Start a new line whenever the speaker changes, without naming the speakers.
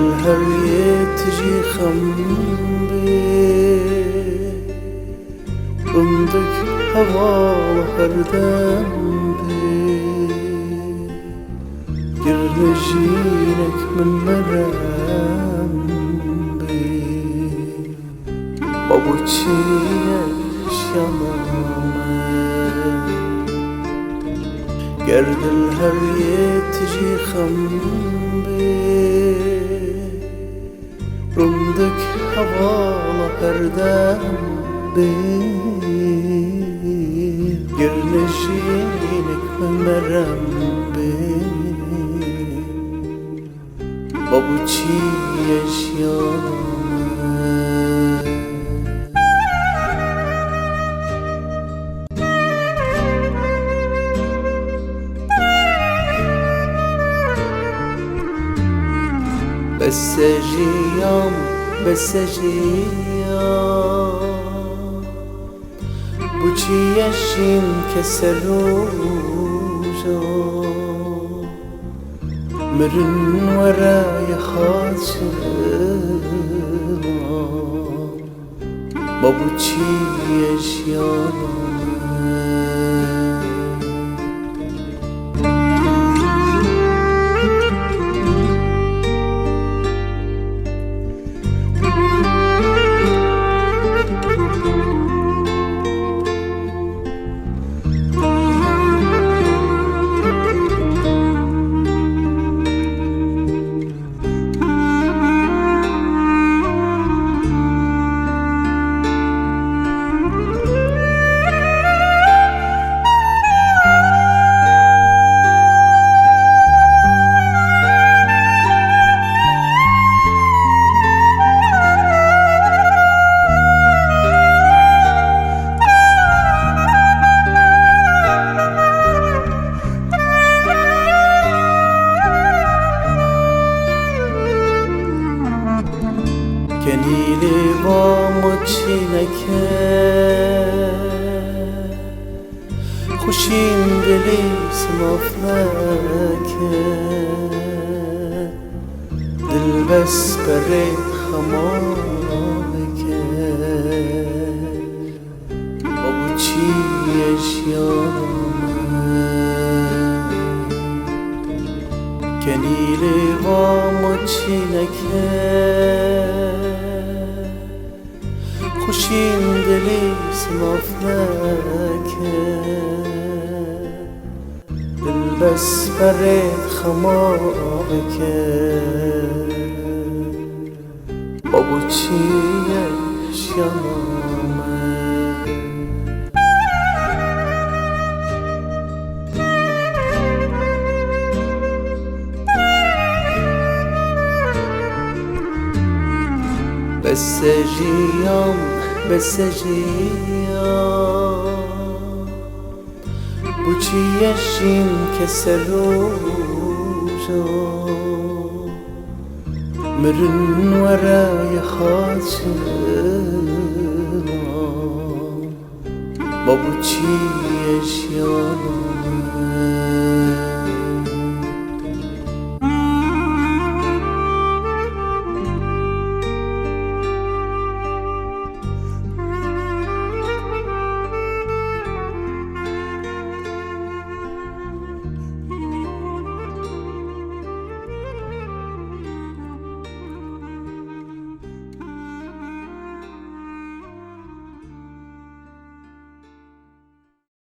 الهوية تجي خمبي رمضك هوا هردم بي يرجينك من مرام بي بابوچيش يمامه گرد الهوية تجي خمبي رمضك هوا هردم بي يرجينك من مرام بي بابوچيش يمامه بس اجيام بس اجيام بوچی يشين كسروجا مرن وراي خاطرها بابوچی يشيامه کنیلی با مچینکه خوشین دلی سمافلکه دل بس برید خمالکه بابوچیش یامه کنیلی با مچینکه خوشین دلی سمافلکه دل بس برید خمالکه بابوچیش یامه بس اجيام بس اجيام بوچی يشين كسروجا مرن وراي خاطرها بابوچیش یامه